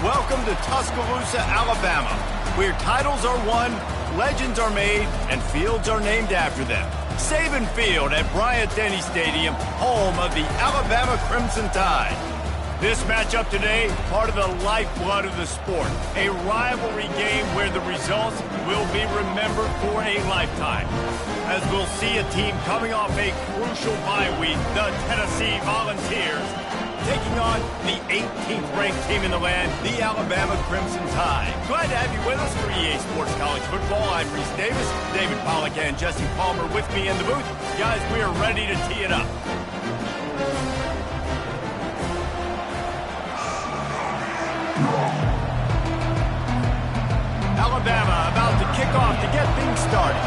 Welcome to Tuscaloosa, Alabama, where titles are won, legends are made, and fields are named after them. Saban Field at Bryant-Denny Stadium, home of the Alabama Crimson Tide. This matchup today, part of the lifeblood of the sport. A rivalry game where the results will be remembered for a lifetime. As we'll see a team coming off a crucial bye week, the Tennessee Volunteers, taking on the 18th ranked team in the land, the Alabama Crimson Tide. Glad to have you with us for EA Sports College Football. I'm Reese Davis, David Pollack and Jesse Palmer with me in the booth. Guys, we are ready to tee it up. Alabama about to kick off to get things started.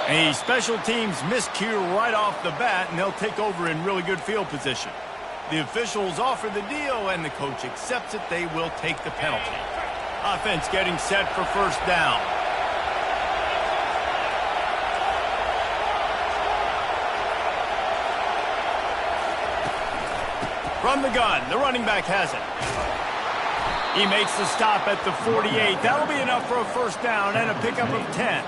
A special teams miscue right off the bat, and they'll take over in really good field position. The officials offer the deal, and the coach accepts it. They will take the penalty. Offense getting set for first down. From the gun, the running back has it. He makes the stop at the 48. That'll be enough for a first down and a pickup of 10.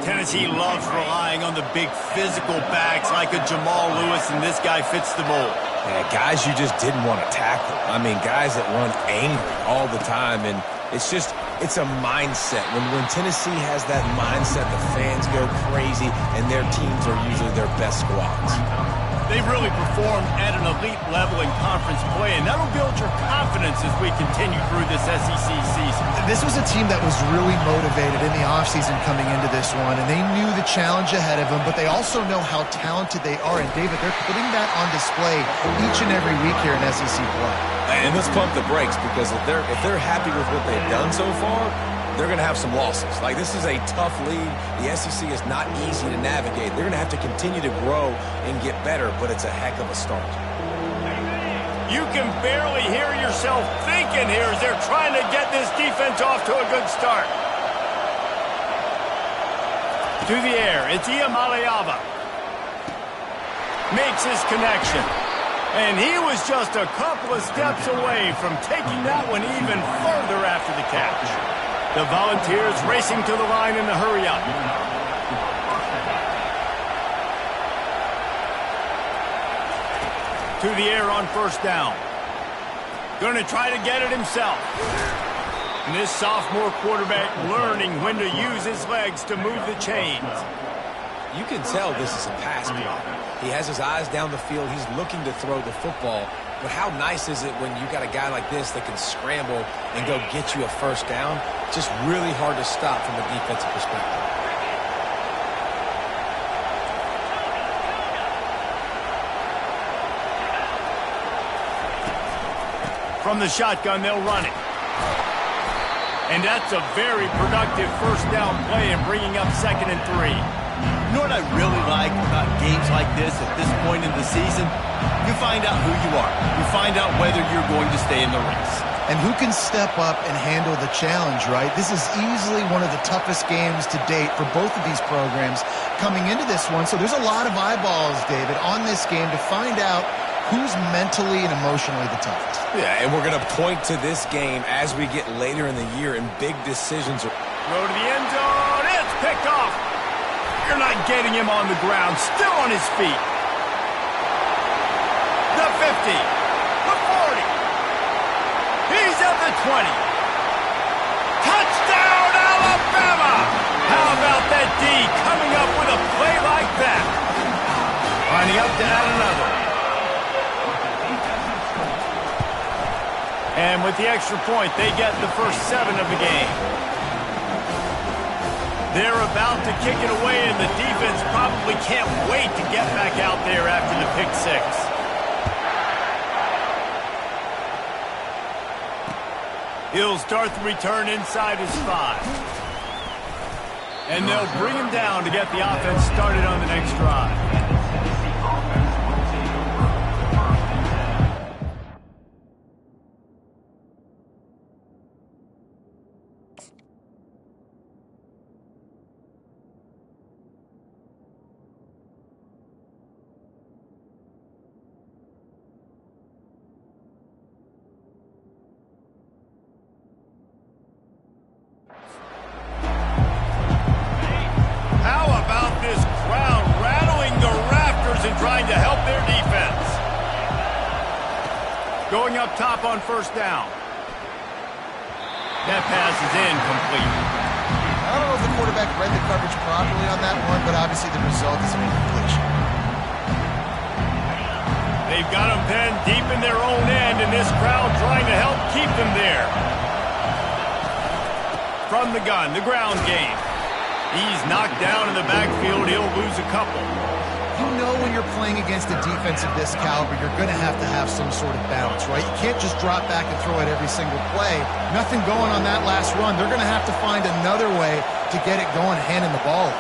Tennessee loves relying on the big physical backs like a Jamal Lewis, and this guy fits the mold. Yeah, guys you just didn't want to tackle. I mean, guys that run angry all the time, and it's a mindset. When Tennessee has that mindset, the fans go crazy, and their teams are usually their best squads. They've really performed at an elite level in conference play, and that'll build your confidence as we continue through this SEC season. This was a team that was really motivated in the offseason coming into this one, and they knew the challenge ahead of them, but they also know how talented they are. And, David, they're putting that on display each and every week here in SEC play. And let's pump the brakes, because if they're happy with what they've done so far, they're going to have some losses. Like, this is a tough league. The SEC is not easy to navigate. They're going to have to continue to grow and get better, but it's a heck of a start. You can barely hear yourself thinking here as they're trying to get this defense off to a good start. To the air, it's Iamaleava. Makes his connection. And he was just a couple of steps away from taking that one even further after the catch. The Volunteers racing to the line in the hurry-up. To the air on first down. Going to try to get it himself. And this sophomore quarterback learning when to use his legs to move the chains. You can tell this is a pass block. He has his eyes down the field. He's looking to throw the football. But how nice is it when you got a guy like this that can scramble and go get you a first down? Just really hard to stop from a defensive perspective. From the shotgun, they'll run it. And that's a very productive first down play and bringing up 2nd and 3. You know what I really like about games like this at this point in the season? You find out who you are. You find out whether you're going to stay in the race. And who can step up and handle the challenge, right? This is easily one of the toughest games to date for both of these programs coming into this one. So there's a lot of eyeballs, David, on this game to find out who's mentally and emotionally the toughest. Yeah, and we're going to point to this game as we get later in the year and big decisions. Throw to the end zone. It's picked off. You're not getting him on the ground. Still on his feet. The 50. The 40. He's at the 20. Touchdown, Alabama! How about that D coming up with a play like that? Lining up to add another. And with the extra point, they get the first 7 of the game. They're about to kick it away, and the defense probably can't wait to get back out there after the pick 6. He'll start the return inside his 5. And they'll bring him down to get the offense started on the next drive. Going up top on first down. That pass is incomplete. I don't know if the quarterback read the coverage properly on that one, but obviously the result is an incompletion. They've got them penned deep in their own end, and this crowd trying to help keep them there. From the gun, the ground game. He's knocked down in the backfield. He'll lose a couple. You know when you're playing against a defense of this caliber, you're going to have some sort of balance, right? You can't just drop back and throw it every single play. Nothing going on that last run. They're going to have to find another way to get it going, handing the ball.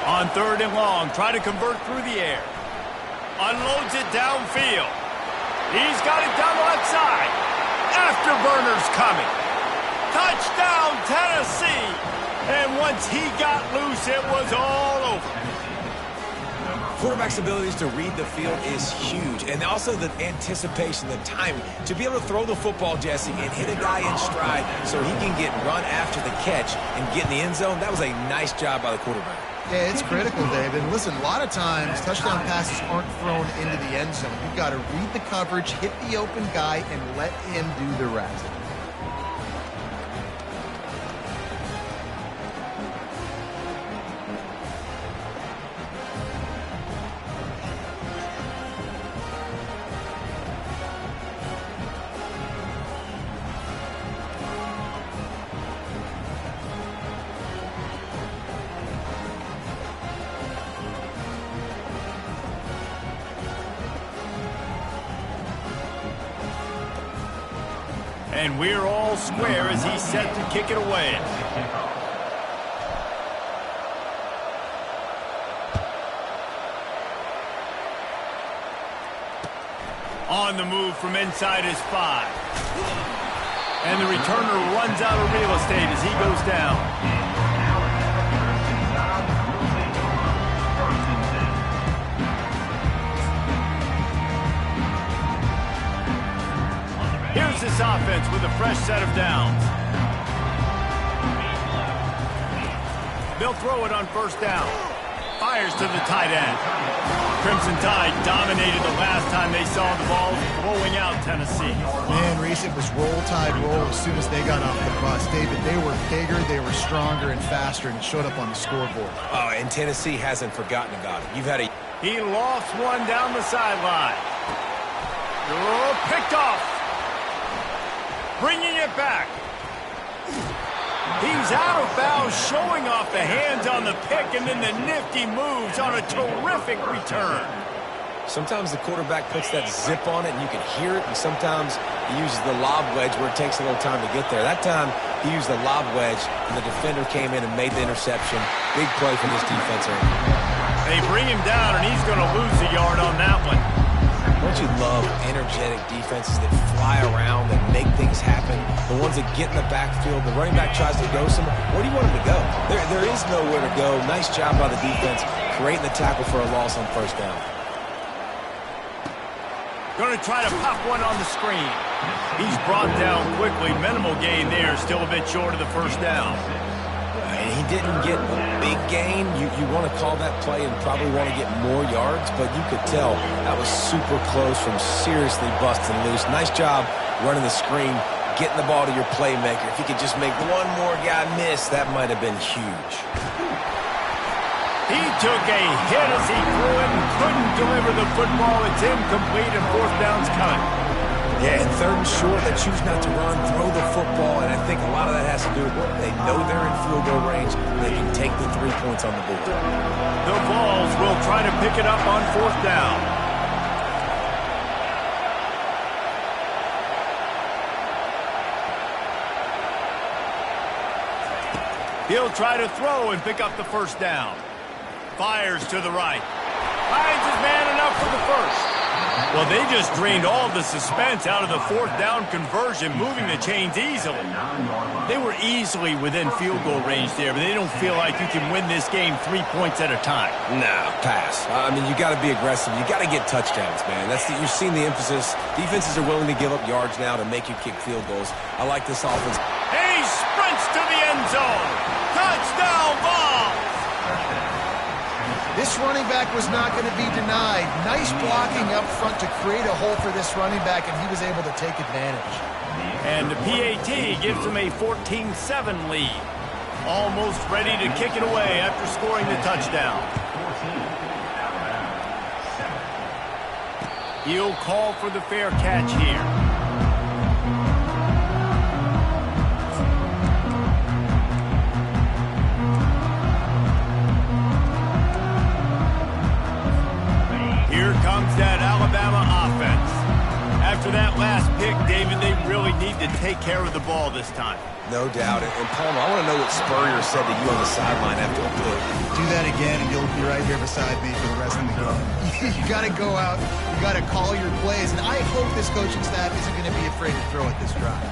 On third and long, try to convert through the air. Unloads it downfield. He's got it down the left side. Afterburner's coming. Touchdown, Tennessee. And once he got loose, it was all over. Quarterback's abilities to read the field is huge. And also the anticipation, the timing. To be able to throw the football, Jesse, and hit a guy in stride so he can get run after the catch and get in the end zone, that was a nice job by the quarterback. Yeah, it's critical, David. Listen, a lot of times touchdown passes aren't thrown into the end zone. You've got to read the coverage, hit the open guy, and let him do the rest. And we're all square as he's set to kick it away. On the move from inside his 5. And the returner runs out of real estate as he goes down. Here's this offense with a fresh set of downs. They'll throw it on first down. Fires to the tight end. Crimson Tide dominated the last time they saw the ball, blowing out Tennessee. Man, Reese, it was roll tide roll as soon as they got off the bus. David, they were bigger, they were stronger and faster, and it showed up on the scoreboard. Oh, and Tennessee hasn't forgotten about it. You've had a... He lost one down the sideline. Oh, picked off. Bringing it back. He's out of bounds, showing off the hands on the pick, and then the nifty moves on a terrific return. Sometimes the quarterback puts that zip on it, and you can hear it, and sometimes he uses the lob wedge where it takes a little time to get there. That time, he used the lob wedge, and the defender came in and made the interception. Big play for this defense. They bring him down, and he's going to lose a yard on that one. Don't you love energetic defenses that fly around, that make things happen? The ones that get in the backfield, the running back tries to go somewhere. Where do you want him to go? There is nowhere to go. Nice job by the defense, creating the tackle for a loss on first down. Going to try to pop one on the screen. He's brought down quickly. Minimal gain there, still a bit short of the first down. And he didn't get a big gain. You want to call that play and probably want to get more yards, but you could tell that was super close from seriously busting loose. Nice job running the screen, getting the ball to your playmaker. If you could just make one more guy miss, that might have been huge. He took a hit as he threw it and couldn't deliver the football. It's incomplete and fourth down's coming. Yeah, and third and short, they choose not to run, throw the football, and I think a lot of that has to do with they know they're in field goal range. They can take the 3 points on the board. The Vols will try to pick it up on fourth down. He'll try to throw and pick up the first down. Fires to the right. Finds his man enough for the first. Well, they just drained all the suspense out of the fourth down conversion, moving the chains easily. They were easily within field goal range there, but they don't feel like you can win this game 3 points at a time. Nah, pass. I mean, you got to be aggressive. You got to get touchdowns, man. You've seen the emphasis. Defenses are willing to give up yards now to make you kick field goals. I like this offense. He sprints to the end zone. Touchdown, Vols! This this running back was not going to be denied. Nice blocking up front to create a hole for this running back, and he was able to take advantage. And the PAT gives him a 14-7 lead. Almost ready to kick it away after scoring the touchdown. He'll call for the fair catch here. Here comes that Alabama offense. After that last pick, David, they really need to take care of the ball this time. No doubt. And Palmer, I want to know what Spurrier said to you on the sideline after a pick. Do that again, and you'll be right here beside me for the rest of the game. You got to go out. You got to call your plays. And I hope this coaching staff isn't going to be afraid to throw at this drive.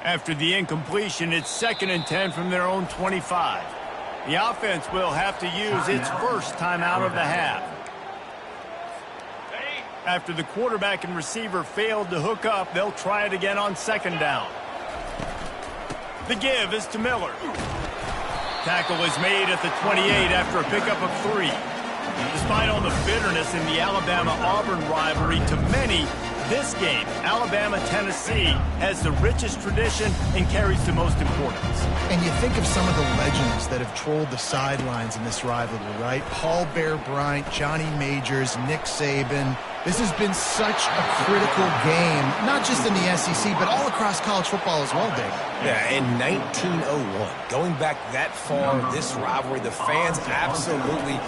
After the incompletion, it's 2nd and 10 from their own 25. The offense will have to use its first timeout of the half. After the quarterback and receiver failed to hook up, they'll try it again on 2nd down. The give is to Miller. Tackle is made at the 28 after a pickup of 3. Despite all the bitterness in the Alabama-Auburn rivalry, to many, this game, Alabama-Tennessee, has the richest tradition and carries the most importance. And you think of some of the legends that have trolled the sidelines in this rivalry, right? Paul Bear Bryant, Johnny Majors, Nick Saban. This has been such a critical game, not just in the SEC, but all across college football as well, Dave. Yeah, in 1901, going back that far, this rivalry, the fans absolutely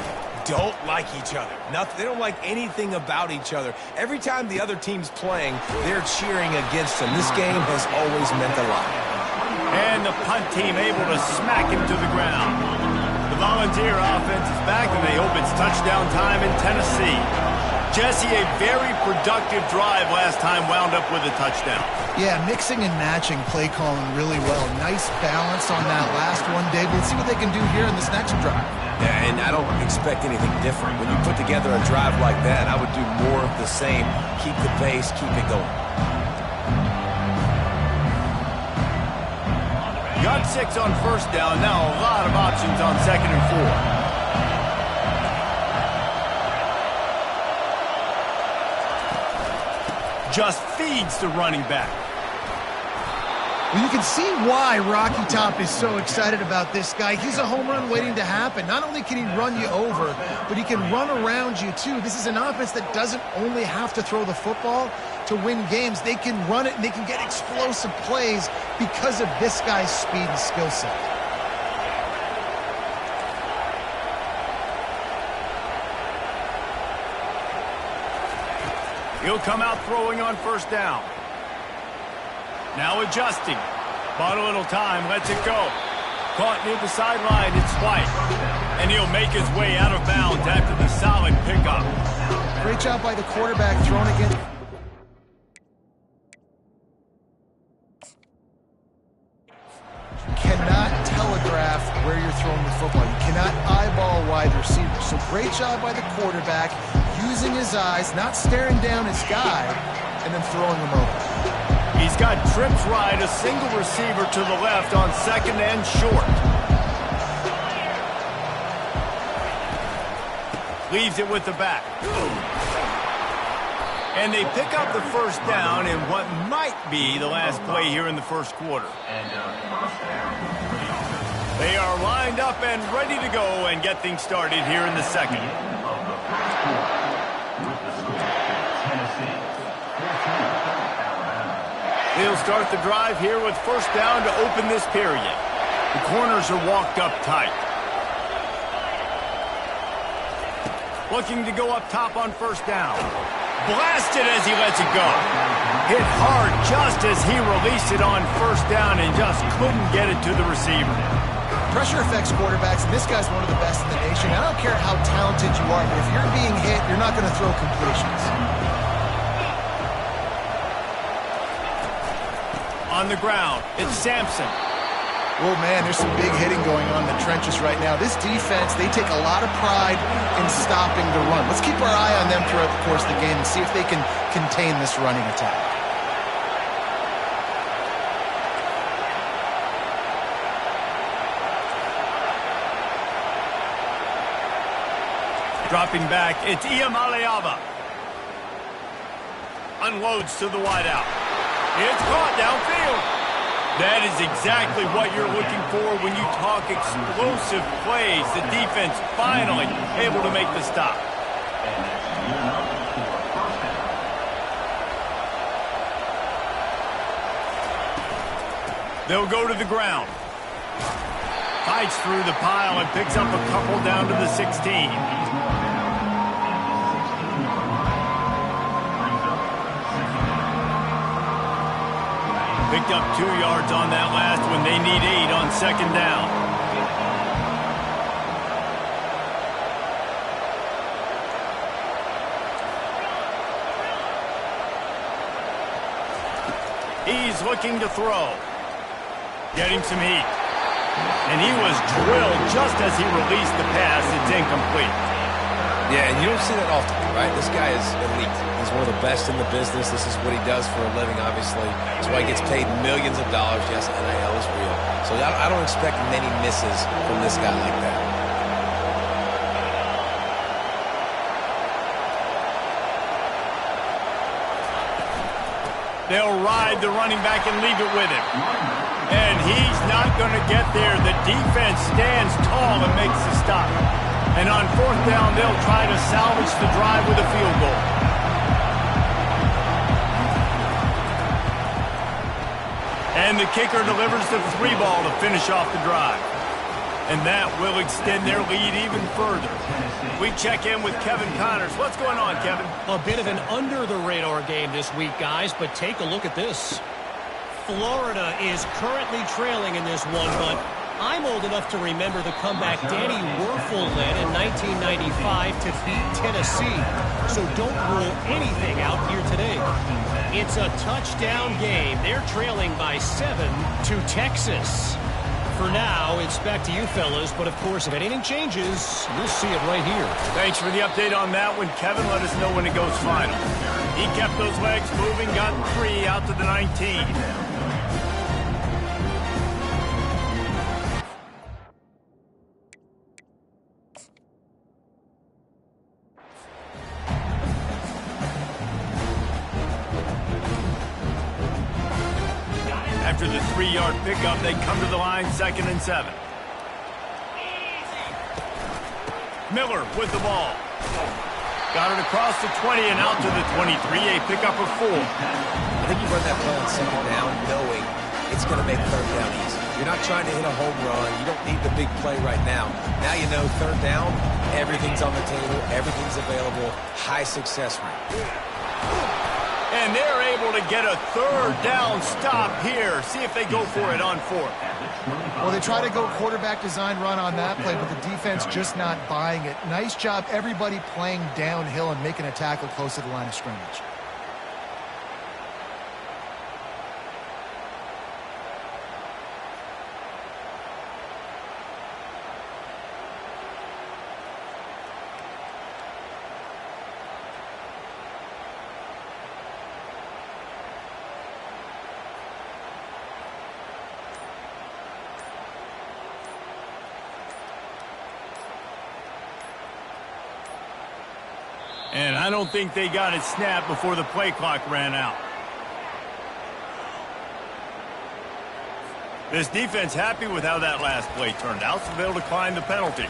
don't like each other. They don't like anything about each other. Every time the other team's playing, they're cheering against them. This game has always meant a lot. And the punt team able to smack him to the ground. The Volunteer offense is back, and they hope it's touchdown time in Tennessee. Jesse, a very productive drive last time wound up with a touchdown. Yeah, mixing and matching play calling really well. Nice balance on that last one, Dave. Let's see what they can do here in this next drive. Yeah, and I don't expect anything different. When you put together a drive like that, I would do more of the same. Keep the pace, keep it going. Got 6 on 1st down. Now a lot of options on 2nd and 4. Just feeds the running back. Well, you can see why Rocky Top is so excited about this guy. He's a home run waiting to happen. Not only can he run you over, but he can run around you too. This is an offense that doesn't only have to throw the football to win games. They can run it and they can get explosive plays because of this guy's speed and skill set. He'll come out throwing on 1st down. Now adjusting. Bought a little time, lets it go. Caught near the sideline, it's White. And he'll make his way out of bounds after the solid pickup. Great job by the quarterback throwing again. Cannot telegraph where you're throwing the football. You cannot eyeball a wide receiver. So great job by the quarterback, using his eyes, not staring down his guy, and then throwing him over. He's got trips right, a single receiver to the left on 2nd and short. Leaves it with the back. And they pick up the 1st down in what might be the last play here in the 1st quarter. They are lined up and ready to go and get things started here in the 2nd. They'll start the drive here with 1st down to open this period. The corners are walked up tight. Looking to go up top on 1st down. Blasted as he lets it go. Hit hard just as he released it on first down and just couldn't get it to the receiver. Pressure affects quarterbacks, and this guy's one of the best in the nation. I don't care how talented you are, but if you're being hit, you're not going to throw completions. On the ground, it's Sampson. Oh, man, there's some big hitting going on in the trenches right now. This defense, they take a lot of pride in stopping the run. Let's keep our eye on them throughout the course of the game and see if they can contain this running attack. Dropping back, it's Iamaleava. Unloads to the wideout. It's caught downfield. That is exactly what you're looking for when you talk explosive plays. The defense finally able to make the stop. They'll go to the ground. Fights through the pile and picks up a couple down to the 16. Picked up 2 yards on that last one. They need 8 on second down. He's looking to throw. Getting some heat. And he was drilled just as he released the pass. It's incomplete. Yeah, and you don't see that often, right? This guy is elite. He's one of the best in the business. This is what he does for a living, obviously. That's why he gets paid millions of dollars. Yes, NIL is real. So I don't expect many misses from this guy like that. They'll ride the running back and leave it with him. And he's not going to get there. The defense stands tall and makes the stop. And on fourth down, they'll try to salvage the drive with a field goal. And the kicker delivers the 3 ball to finish off the drive. And that will extend their lead even further. We check in with Kevin Connors. What's going on, Kevin? A bit of an under-the-radar game this week, guys, but take a look at this. Florida is currently trailing in this one, but I'm old enough to remember the comeback Danny Werfel led in 1995 to beat Tennessee. So don't rule anything out here today. It's a touchdown game. They're trailing by 7 to Texas. For now, it's back to you fellas, but of course, if anything changes, you'll see it right here. Thanks for the update on that one, Kevin. Let us know when it goes final. He kept those legs moving, got 3 out to the 19. After the 3-yard pickup, they come to the line, 2nd and 7. Miller with the ball. Got it across the 20 and out to the 23, a pickup of 4. I think you run that play on second down knowing it's going to make third down easy. You're not trying to hit a home run. You don't need the big play right now. Now you know third down, everything's on the table, everything's available, high success rate. And they're able to get a 3rd down stop here. See if they go for it on 4th. Well, they try to go quarterback design run on that play, but the defense just not buying it. Nice job, everybody playing downhill and making a tackle close to the line of scrimmage. And I don't think they got it snapped before the play clock ran out. This defense happy with how that last play turned out, so they'll decline the penalty.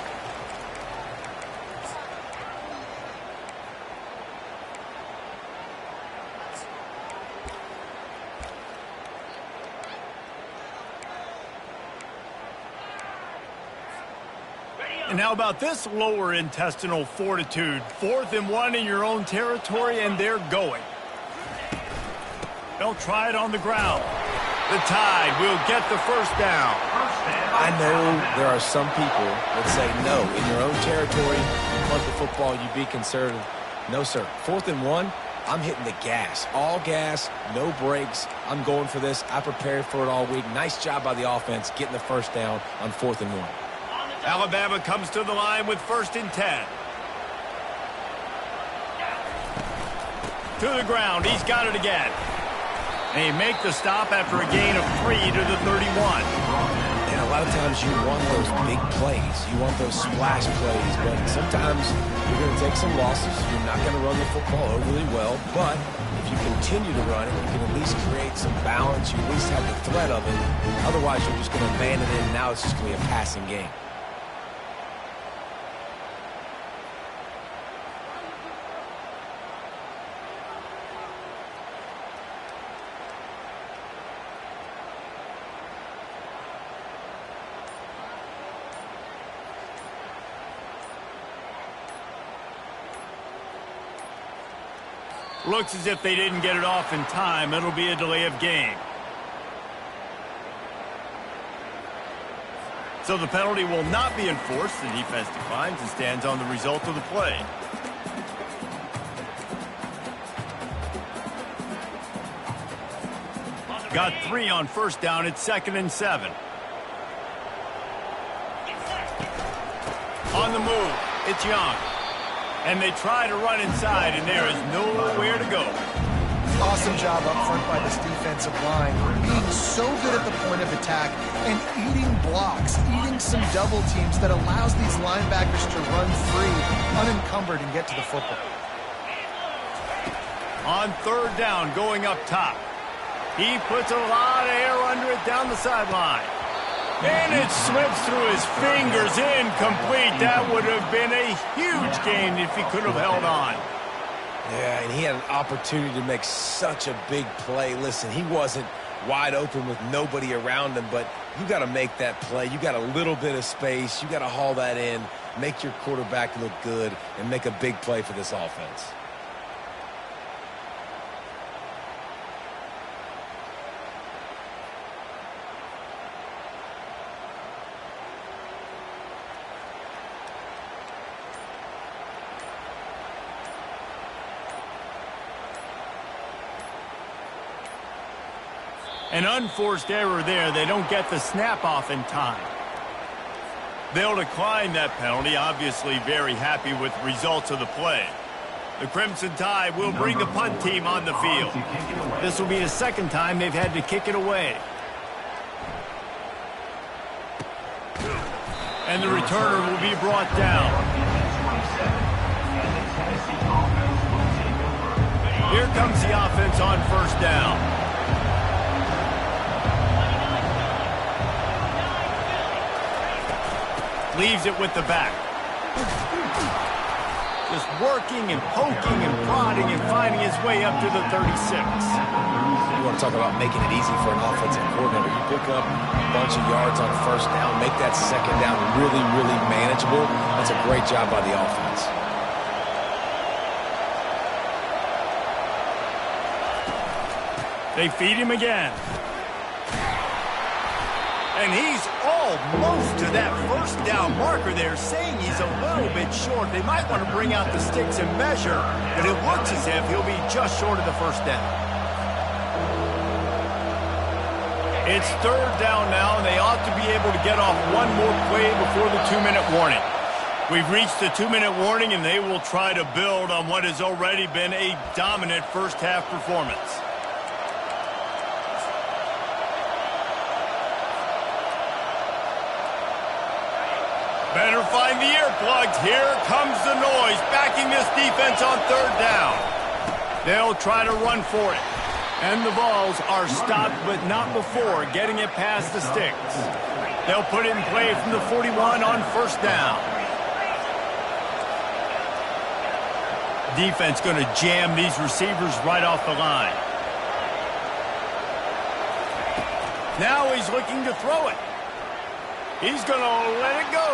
And how about this lower intestinal fortitude? 4th and 1 in your own territory, and they're going. They'll try it on the ground. The Tide will get the first down. I know there are some people that say, no, in your own territory, you punt the football, you be conservative. No, sir. 4th and 1, I'm hitting the gas. All gas, no brakes. I'm going for this. I prepared for it all week. Nice job by the offense getting the first down on 4th and 1. Alabama comes to the line with 1st and 10. To the ground. He's got it again. They make the stop after a gain of 3 to the 31. And a lot of times you want those big plays. You want those splash plays. But sometimes you're going to take some losses. You're not going to run the football overly well. But if you continue to run it, you can at least create some balance. You at least have the threat of it. Otherwise, you're just going to abandon it, and now it's just going to be a passing game. Looks as if they didn't get it off in time. It'll be a delay of game. So the penalty will not be enforced. The defense declines and stands on the result of the play. Got 3 on first down. It's 2nd and 7. On the move, it's Young. And they try to run inside, and there is nowhere to go. Awesome job up front by this defensive line, being so good at the point of attack and eating blocks, eating some double teams that allows these linebackers to run free, unencumbered, and get to the football. On 3rd down, going up top. He puts a lot of air under it down the sideline. And it slips through his fingers, incomplete. That would have been a huge gain if he could have held on. Yeah, and he had an opportunity to make such a big play. Listen, he wasn't wide open with nobody around him, but you got to make that play. You got a little bit of space. You got to haul that in, make your quarterback look good, and make a big play for this offense. An unforced error there. They don't get the snap off in time. They'll decline that penalty. Obviously very happy with the results of the play. The Crimson Tide will bring the punt team on the field. This will be the 2nd time they've had to kick it away. And the returner will be brought down. Here comes the offense on 1st down. Leaves it with the back. Just working and poking and prodding and finding his way up to the 36. You want to talk about making it easy for an offensive coordinator. You pick up a bunch of yards on 1st down, make that 2nd down really, really manageable. That's a great job by the offense. They feed him again. And he's almost to that 1st down marker there, saying he's a little bit short. They might want to bring out the sticks and measure, but it looks as if he'll be just short of the 1st down. It's 3rd down now, and they ought to be able to get off one more play before the 2-minute warning. We've reached the 2-minute warning, and they will try to build on what has already been a dominant first-half performance. Better find the earplugs. Here comes the noise, backing this defense on 3rd down. They'll try to run for it. And the balls are stopped, but not before getting it past the sticks. They'll put it in play from the 41 on 1st down. Defense going to jam these receivers right off the line. Now he's looking to throw it. He's going to let it go.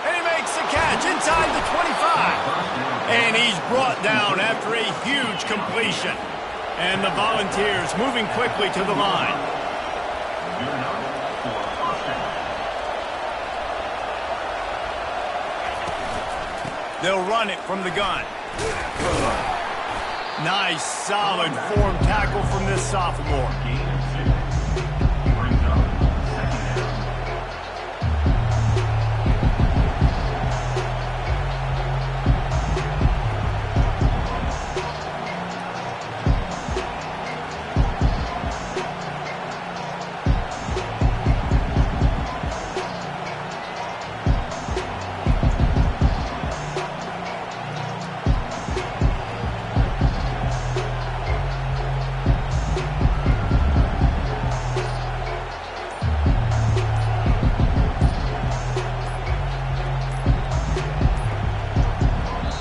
And makes the catch inside the 25. And he's brought down after a huge completion. And the Volunteers moving quickly to the line. They'll run it from the gun. Nice, solid form tackle from this sophomore.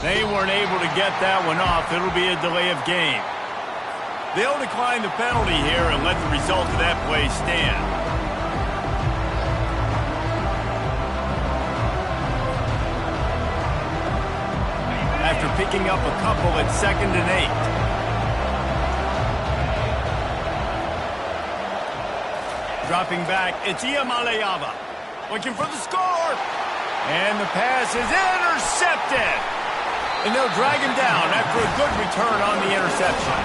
They weren't able to get that one off. It'll be a delay of game. They'll decline the penalty here and let the result of that play stand. After picking up a couple at 2nd and 8. Dropping back, it's Iamaleava. Looking for the score. And the pass is intercepted. And they'll drag him down after a good return on the interception.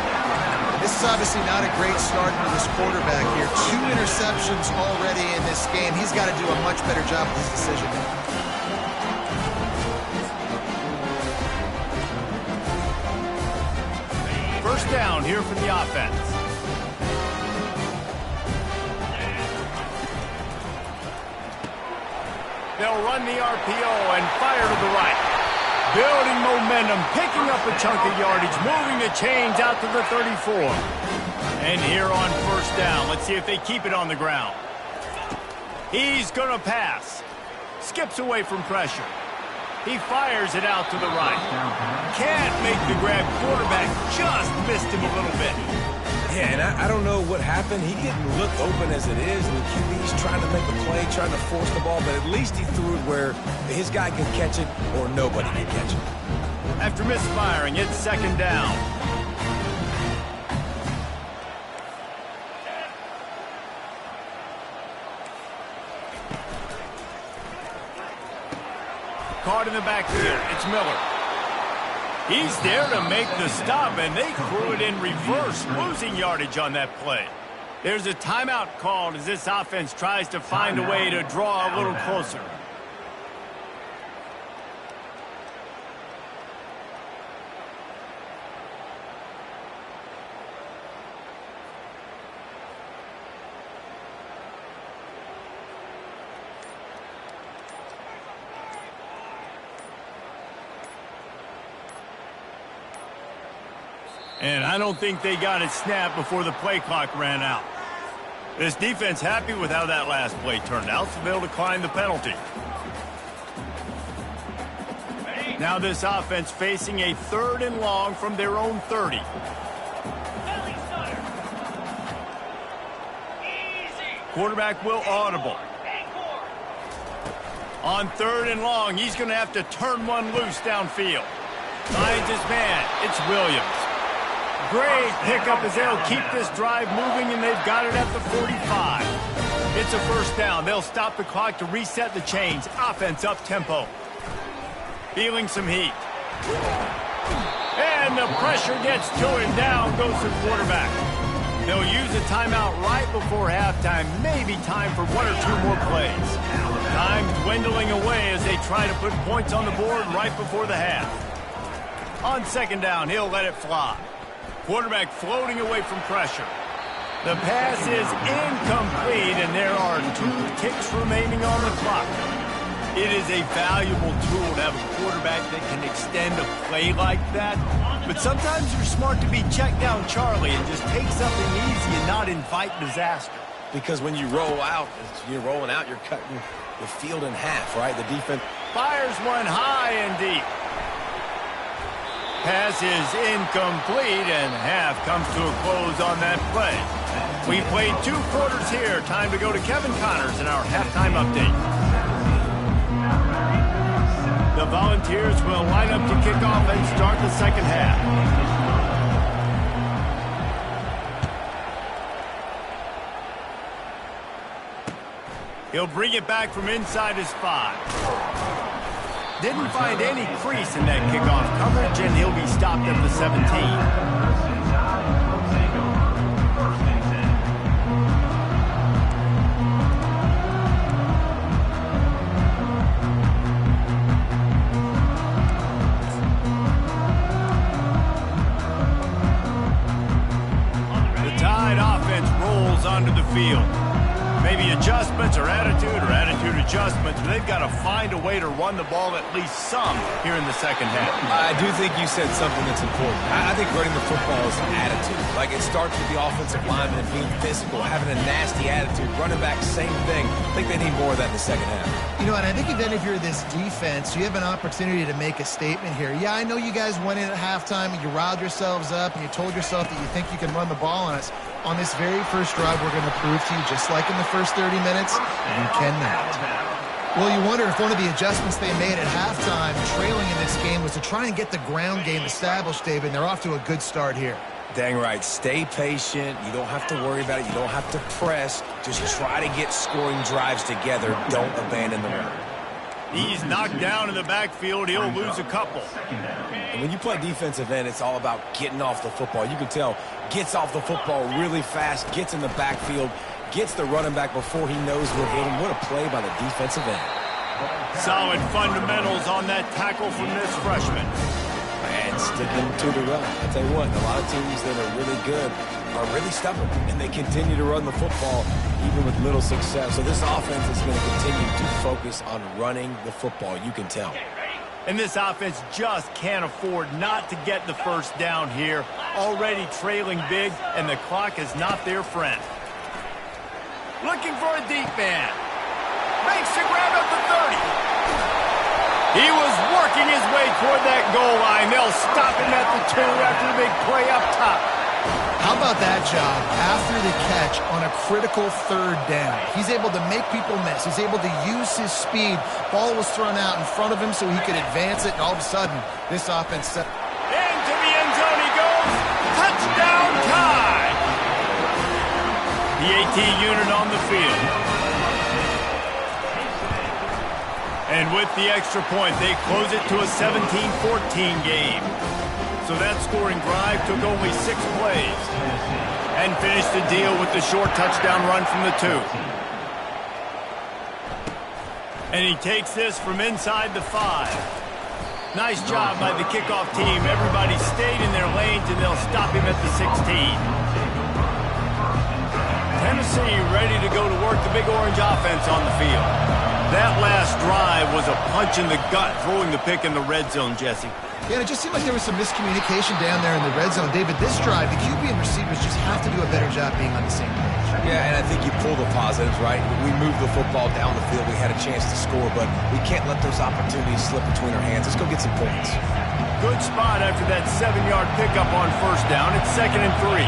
This is obviously not a great start for this quarterback here. 2 interceptions already in this game. He's got to do a much better job with his decision. First down here for the offense. They'll run the RPO and fire to the right. Building momentum, picking up a chunk of yardage, moving the chains out to the 34. And here on first down, let's see if they keep it on the ground. He's going to pass. Skips away from pressure. He fires it out to the right. Can't make the grab. Quarterback just missed him a little bit. Yeah, and I don't know what happened. He didn't look open as it is, and the QB's trying to make a play, trying to force the ball, but at least he threw it where his guy could catch it or nobody could catch it. After misfiring, it's 2nd down. Caught in the backfield. It's Miller. He's there to make the stop, and they threw it in reverse, losing yardage on that play. There's a timeout called as this offense tries to find a way to draw a little closer. And I don't think they got it snapped before the play clock ran out. This defense happy with how that last play turned out, so they'll decline the penalty. Now this offense facing a 3rd and long from their own 30. Quarterback will audible. On 3rd and long, he's going to have to turn one loose downfield. Finds his man. It's Williams. Great pickup as they'll keep this drive moving, and they've got it at the 45. It's a first down. They'll stop the clock to reset the chains. Offense up tempo. Feeling some heat. And the pressure gets to him. Down goes the quarterback. They'll use a timeout right before halftime. Maybe time for 1 or 2 more plays. Time dwindling away as they try to put points on the board right before the half. On 2nd down, he'll let it fly. Quarterback floating away from pressure. The pass is incomplete, and there are 2 ticks remaining on the clock. It is a valuable tool to have a quarterback that can extend a play like that. But sometimes you're smart to be check down Charlie and just take something easy and not invite disaster. Because when you roll out, you're rolling out, you're cutting the field in half, right? The defense fires one high and deep. Pass is incomplete, and half comes to a close on that play. We played 2 quarters here. Time to go to Kevin Connors in our halftime update. Volunteers will line up to kick off and start the second half. He'll bring it back from inside his 5. Didn't find any crease in that kickoff coverage, and he'll be stopped at the 17. Onto the field. Maybe adjustments or attitude adjustments, but they've got to find a way to run the ball at least some here in the second half. I do think you said something that's important. I think running the football is an attitude. Like, it starts with the offensive lineman being physical, having a nasty attitude. Running back, same thing. I think they need more of that in the second half. You know, and I think then if you're this defense, you have an opportunity to make a statement here. Yeah, I know you guys went in at halftime and you riled yourselves up and you told yourself that you think you can run the ball on us. On this very first drive, we're going to prove to you, just like in the first 30 minutes, you cannot. Well, you wonder if one of the adjustments they made at halftime, trailing in this game, was to try and get the ground game established, David, and they're off to a good start here. Dang right. Stay patient. You don't have to worry about it. You don't have to press. Just try to get scoring drives together. Don't abandon the run. He's knocked down in the backfield. He'll lose a couple. And when you play defensive end, it's all about getting off the football. You can tell, gets off the football really fast, gets in the backfield, gets the running back before he knows what hit him. What a play by the defensive end. Solid fundamentals on that tackle from this freshman. And sticking to the run. I'll tell you what, a lot of teams that are really good are really stubborn, and they continue to run the football even with little success. So this offense is going to continue to focus on running the football. You can tell. And this offense just can't afford not to get the first down here. Already trailing big, and the clock is not their friend. Looking for a deep man. Makes the grab at the 30. He was working his way toward that goal line. They'll stop him at the 2 after the big play up top. How about that job after the catch on a critical third down? He's able to make people miss. He's able to use his speed. Ball was thrown out in front of him so he could advance it, and all of a sudden, this offense... Into the end zone he goes. Touchdown tie. The AT unit on the field. And with the extra point, they close it to a 17-14 game. So that scoring drive took only 6 plays and finished the deal with the short touchdown run from the 2. And he takes this from inside the 5. Nice job by the kickoff team. Everybody stayed in their lanes, and they'll stop him at the 16. Tennessee ready to go to work the Big Orange offense on the field. That last drive was a punch in the gut, throwing the pick in the red zone, Jesse. Yeah, it just seemed like there was some miscommunication down there in the red zone. David, this drive, the QB and receivers just have to do a better job being on the same page. Yeah, and I think you pull the positives, right? We moved the football down the field. We had a chance to score, but we can't let those opportunities slip between our hands. Let's go get some points. Good spot after that 7-yard pickup on first down. It's 2nd and 3.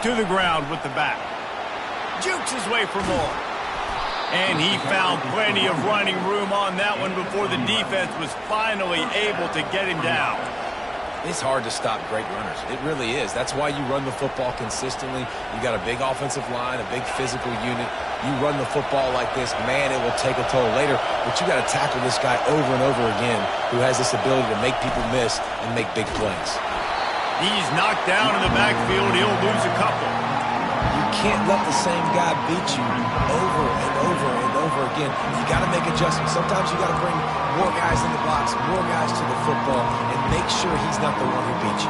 To the ground with the back. Jukes his way for more. And he found plenty of running room on that one before the defense was finally able to get him down. It's hard to stop great runners. It really is. That's why you run the football consistently. You got a big offensive line, a big physical unit. You run the football like this, man, it will take a toll later. But you got to tackle this guy over and over again who has this ability to make people miss and make big plays. He's knocked down in the backfield. He'll lose a couple. You can't let the same guy beat you over and over and over again. You got to make adjustments. Sometimes you got to bring more guys in the box, more guys to the football, and make sure he's not the one who beats you.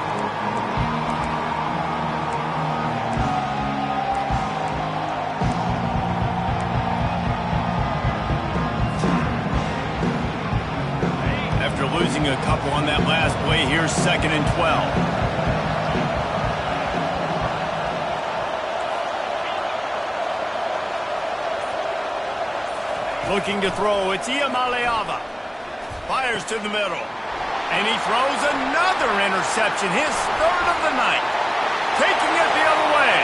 After losing a couple on that last play, here's 2nd and 12. Looking to throw, it's Iamaleava. Fires to the middle. And he throws another interception, his 3rd of the night. taking it the other way.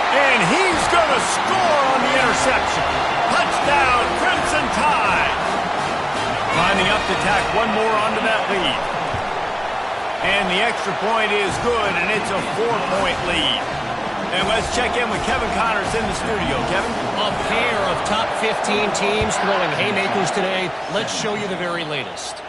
And he's going to score on the interception. Touchdown, Crimson Tide. Lining up to tack one more onto that lead. And the extra point is good, and it's a 4-point lead. And let's check in with Kevin Connors in the studio. Kevin? A pair of top 15 teams throwing haymakers today. Let's show you the very latest.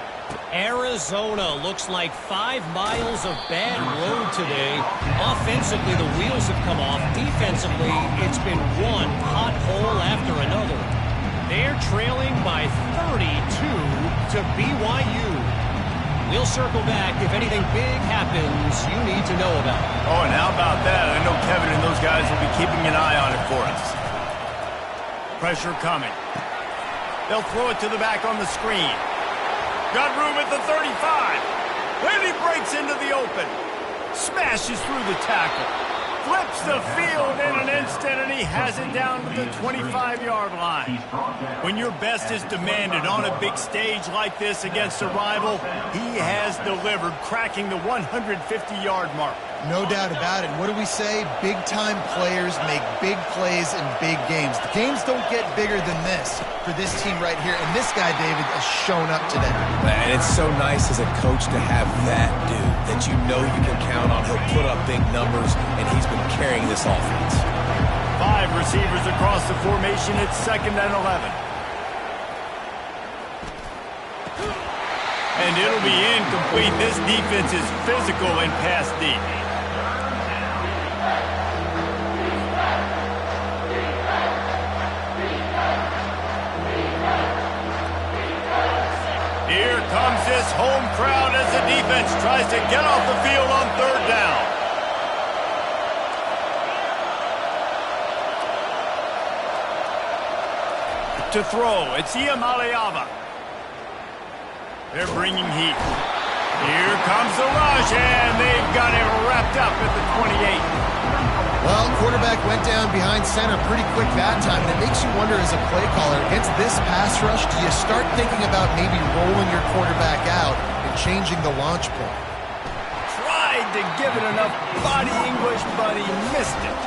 Arizona looks like 5 miles of bad road today. Offensively, the wheels have come off. Defensively, it's been one hot hole after another. They're trailing by 32 to BYU. We'll circle back if anything big happens you need to know about. Oh, and how about that? I know Kevin and those guys will be keeping an eye on it for us. Pressure coming. They'll throw it to the back on the screen. Got room at the 35. Then he breaks into the open. Smashes through the tackle. Flips the field in an instant, and he has it down to the 25-yard line. When your best is demanded on a big stage like this against a rival, he has delivered, cracking the 150-yard mark. No doubt about it. What do we say? Big-time players make big plays in big games. The games don't get bigger than this for this team right here, and this guy, David, has shown up today. And it's so nice as a coach to have that dude that you know you can count on. He'll put up big numbers, and he's been carrying this offense. 5 receivers across the formation. It's 2nd and 11. And it'll be incomplete. This defense is physical and pass deep. Here comes this home crowd as the defense tries to get off the field on 3rd down. To throw, it's Iamaleava. They're bringing heat. Here comes the rush, and they've got it wrapped up at the 28. Well, quarterback went down behind center pretty quick that time, and it makes you wonder as a play caller, against this pass rush, do you start thinking about maybe rolling your quarterback out and changing the launch point? Tried to give it enough body English, but he missed it.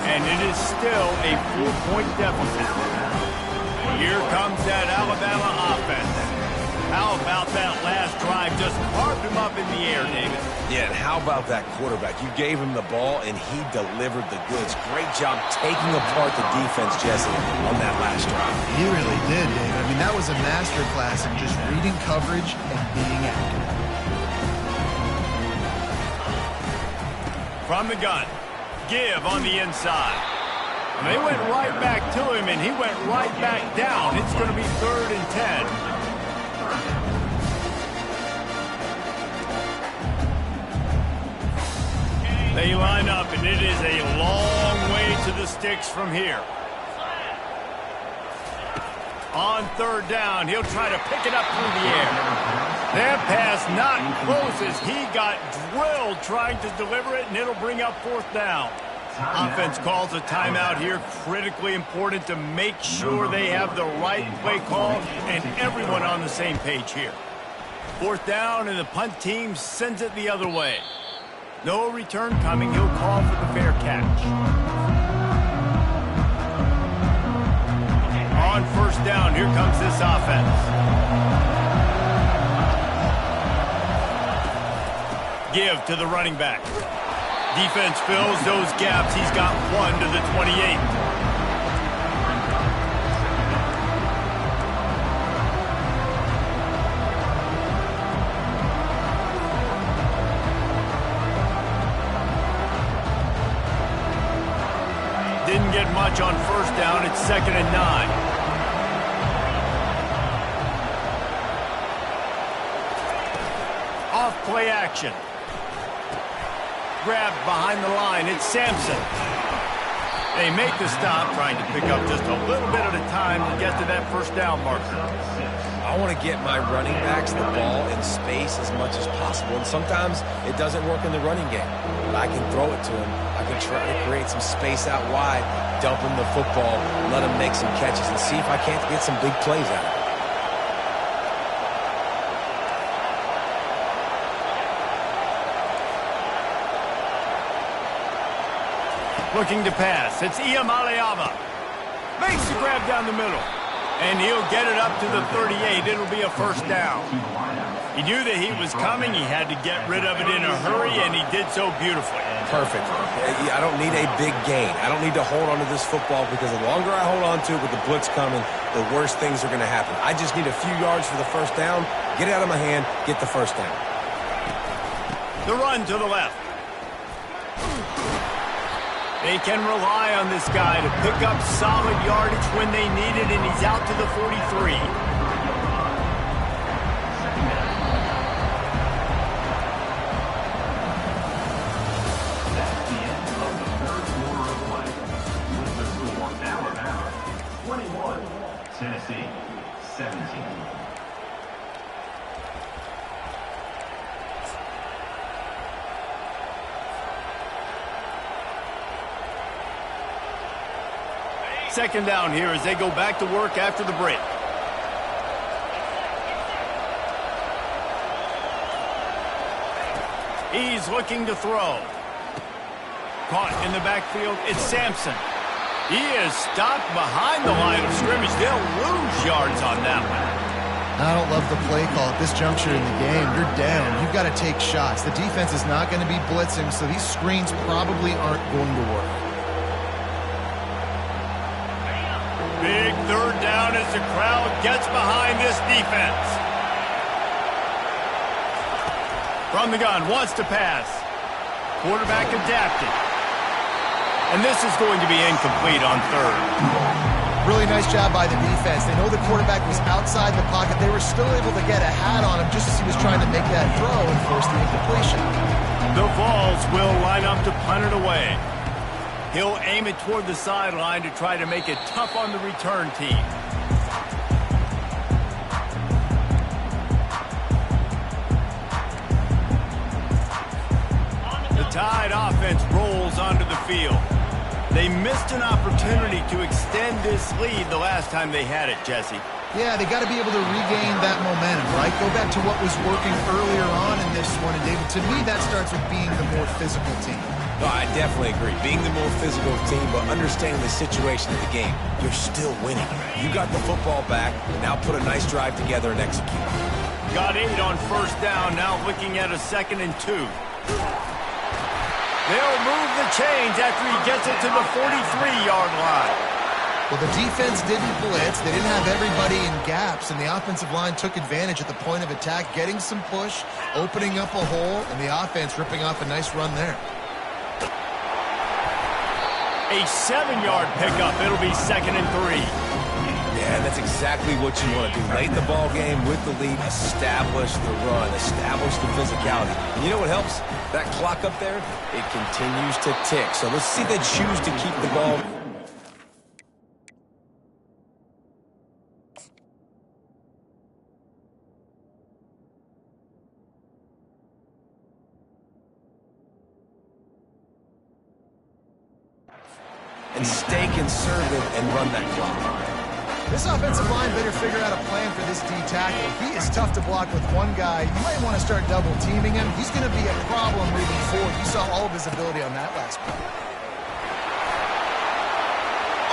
And it is still a 4-point deficit. Here comes that Alabama offense. How about that last drive? Just carved him up in the air, David. Yeah, and how about that quarterback? You gave him the ball, and he delivered the goods. Great job taking apart the defense, Jesse, on that last drive. He really did, David. I mean, that was a masterclass in just reading coverage and being accurate. From the gun, Give on the inside. And they went right back to him, and he went right back down. It's going to be 3rd and 10. They line up, and it is a long way to the sticks from here. On 3rd down, he'll try to pick it up through the air. That pass not close as he got drilled trying to deliver it, and it'll bring up 4th down. Offense calls a timeout here. Critically important to make sure they have the right play call and everyone on the same page here. 4th down, and the punt team sends it the other way. No return coming. He'll call for the fair catch. On 1st down, here comes this offense. Give to the running back. Defense fills those gaps. He's got 1 to the 28. Didn't get much on 1st down. It's 2nd and 9. Off play action. Grabbed behind the line. It's Sampson. They make the stop, trying to pick up just a little bit at a time to get to that 1st down marker. I want to get my running backs the ball in space as much as possible, and sometimes it doesn't work in the running game. But I can throw it to him. I can try to create some space out wide, dump him the football, let him make some catches, and see if I can't get some big plays out of it. Looking to pass. It's Iamaleava. Makes the grab down the middle. And he'll get it up to the 38. It'll be a first down. He knew that he was coming. He had to get rid of it in a hurry, and he did so beautifully. Perfect. I don't need a big gain. I don't need to hold on to this football because the longer I hold on to it with the blitz coming, the worse things are going to happen. I just need a few yards for the first down, get it out of my hand, get the first down. The run to the left. They can rely on this guy to pick up solid yardage when they need it, and he's out to the 43. That's the end of the third quarter of play. With the score, Alabama 21, Tennessee 17. Second down here as they go back to work after the break. He's looking to throw. Caught in the backfield, it's Sampson. He is stopped behind the line of scrimmage. They'll lose yards on that one. I don't love the play call at this juncture in the game. You're down. You've got to take shots. The defense is not going to be blitzing, so these screens probably aren't going to work. Big third down as the crowd gets behind this defense. From the gun, wants to pass. Quarterback adapted. And this is going to be incomplete on third. Really nice job by the defense. They know the quarterback was outside the pocket. They were still able to get a hat on him just as he was trying to make that throw and force the incompletion. The Vols will line up to punt it away. He'll aim it toward the sideline to try to make it tough on the return team. The Tide offense rolls onto the field. They missed an opportunity to extend this lead the last time they had it, Jesse. Yeah, they got to be able to regain that momentum, right? Go back to what was working earlier on in this one. And, David, to me, that starts with being the more physical team. No, I definitely agree. Being the more physical team, but understanding the situation of the game, you're still winning. You got the football back. Now put a nice drive together and execute. Got 8 on first down. Now looking at a 2nd and 2. They'll move the chains after he gets it to the 43-yard line. Well, the defense didn't blitz. They didn't have everybody in gaps, and the offensive line took advantage at the point of attack, getting some push, opening up a hole, and the offense ripping off a nice run there. A 7-yard pickup. It'll be 2nd and 3. Yeah, that's exactly what you want to do. Late in the ball game with the lead, establish the run, establish the physicality. And you know what helps? That clock up there, it continues to tick. So let's see they choose to keep the ball. And stay conservative and run that clock. This offensive line better figure out a plan for this D tackle. He is tough to block with one guy. You might want to start double teaming him. He's going to be a problem moving forward. You saw all of his ability on that last play.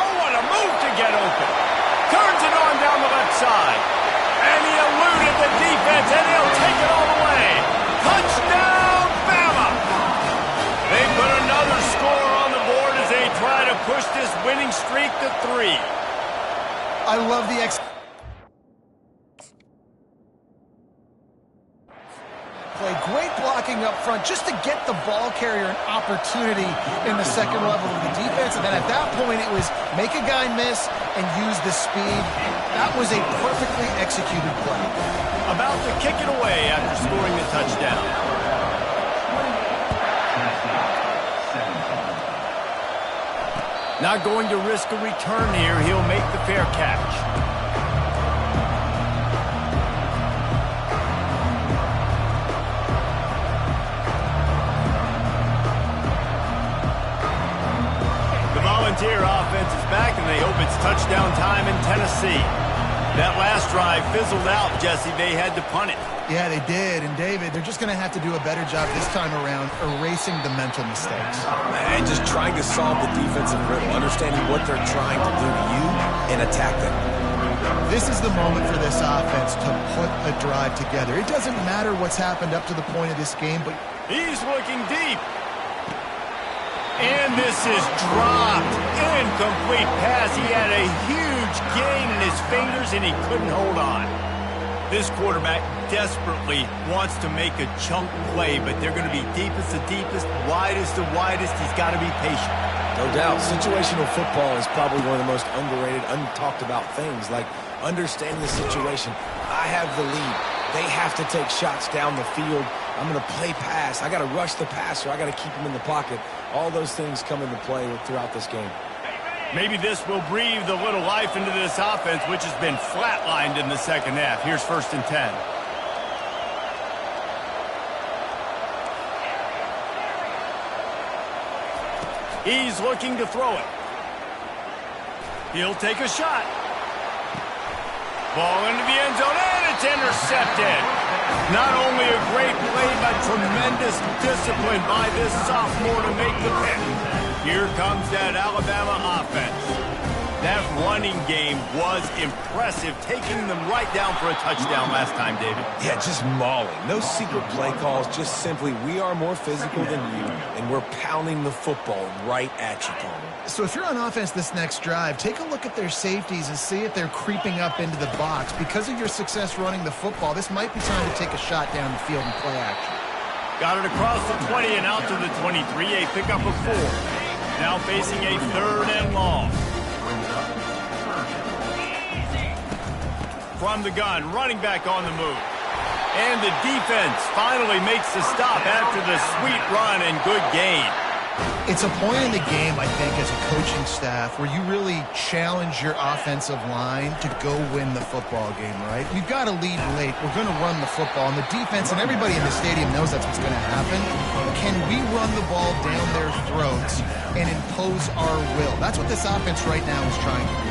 Oh, what a move to get open. Turns it on down the left side. And he eluded the defense, and he'll take it all the way. Touchdown, Bama! They put another score on the board as they try to push this winning streak to 3. I love the play. Great blocking up front just to get the ball carrier an opportunity in the second level of the defense. And then at that point, it was make a guy miss and use the speed. That was a perfectly executed play. About to kick it away after scoring the touchdown. Not going to risk a return here. He'll make the fair catch. The Volunteer offense is back, and they hope it's touchdown time in Tennessee. That last drive fizzled out, Jesse. They had to punt it. Yeah, they did. And, David, they're just going to have to do a better job this time around erasing the mental mistakes. And just trying to solve the defensive riddle, understanding what they're trying to do to you and attack them. This is the moment for this offense to put a drive together. It doesn't matter what's happened up to the point of this game, but he's looking deep. And this is dropped. Incomplete pass. He had a huge gain in his fingers, and he couldn't hold on. This quarterback desperately wants to make a chunk play, but they're going to be deepest to deepest, widest to widest. He's got to be patient. No doubt. Situational football is probably one of the most underrated, untalked about things, like understanding the situation. I have the lead. They have to take shots down the field. I'm going to play pass. I got to rush the passer. I got to keep him in the pocket. All those things come into play throughout this game. Maybe this will breathe a little life into this offense, which has been flatlined in the second half. Here's 1st and 10. He's looking to throw it. He'll take a shot. Ball into the end zone, and it's intercepted. Not only a great play, but tremendous discipline by this sophomore to make the pick. Here comes that Alabama offense. That running game was impressive, taking them right down for a touchdown last time, David. Yeah, just mauling. No secret play calls, just simply we are more physical than you, and we're pounding the football right at you, Tony. So if you're on offense this next drive, take a look at their safeties and see if they're creeping up into the box. Because of your success running the football, this might be time to take a shot down the field and play action. Got it across the 20 and out to the 23, a pickup of 4. Now facing a 3rd and long. From the gun, running back on the move. And the defense finally makes the stop after the sweet run and good gain. It's a point in the game, I think, as a coaching staff where you really challenge your offensive line to go win the football game, right? We've got to lead late. We're going to run the football. And the defense and everybody in the stadium knows that's what's going to happen. Can we run the ball down their throats and impose our will? That's what this offense right now is trying to do.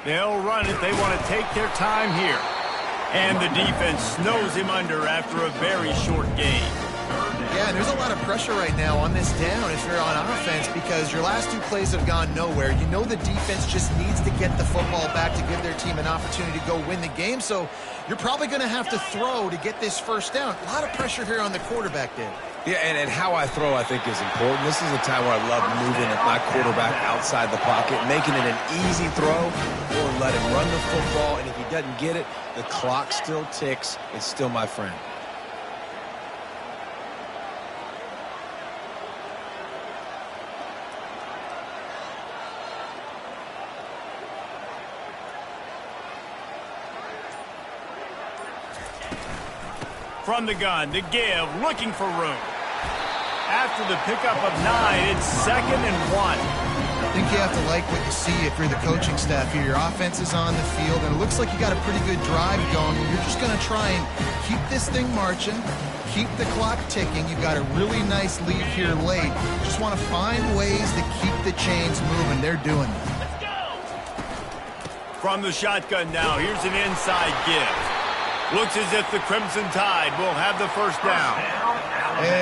They'll run it. They want to take their time here. And the defense snows him under after a very short gain. Yeah, and there's a lot of pressure right now on this down if you're on offense because your last 2 plays have gone nowhere. You know the defense just needs to get the football back to give their team an opportunity to go win the game. So you're probably going to have to throw to get this 1st down. A lot of pressure here on the quarterback, Dave. Yeah, and how I throw, I think, is important. This is a time where I love moving my quarterback outside the pocket, making it an easy throw, or let him run the football, and if he doesn't get it, the clock still ticks. It's still my friend. From the gun, the give, looking for room. After the pickup of 9, it's 2nd and 1. I think you have to like what you see if you're the coaching staff here. Your offense is on the field, and it looks like you got a pretty good drive going. You're just going to try and keep this thing marching, keep the clock ticking. You've got a really nice lead here late. Just want to find ways to keep the chains moving. They're doing it. From the shotgun now, here's an inside give. Looks as if the Crimson Tide will have the 1st down.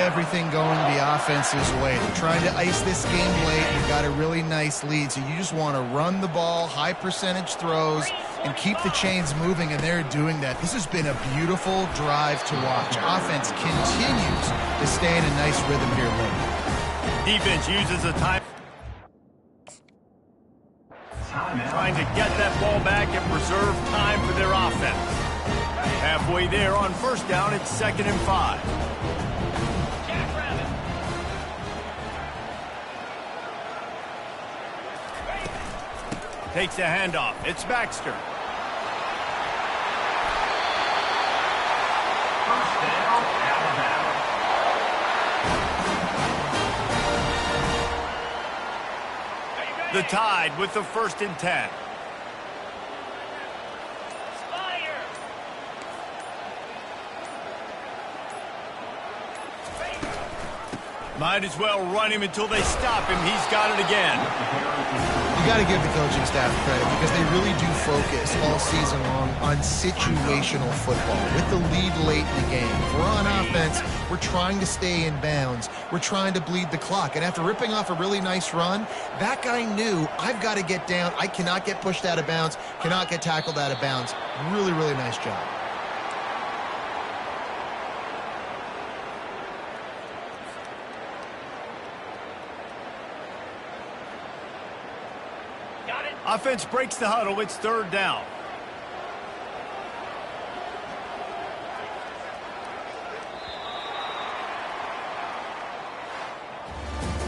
Everything going the offense's way. They're trying to ice this game late. You've got a really nice lead, so you just want to run the ball, high percentage throws, and keep the chains moving, and they're doing that. This has been a beautiful drive to watch. Offense continues to stay in a nice rhythm here late. Defense uses a time. Trying to get that ball back and preserve time for their offense. Halfway there on 1st down, it's 2nd and 5. Takes a handoff. It's Baxter. The Tide with the 1st and 10. Might as well run him until they stop him. He's got it again. You got to give the coaching staff credit because they really do focus all season long on situational football. With the lead late in the game, if we're on offense, we're trying to stay in bounds. We're trying to bleed the clock. And after ripping off a really nice run, that guy knew, I've got to get down. I cannot get pushed out of bounds, cannot get tackled out of bounds. Really, really nice job. Offense breaks the huddle. It's third down.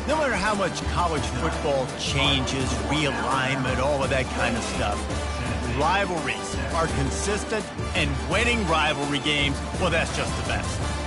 No matter how much college football changes, realignment, all of that kind of stuff, rivalries are consistent, and winning rivalry games, well, that's just the best.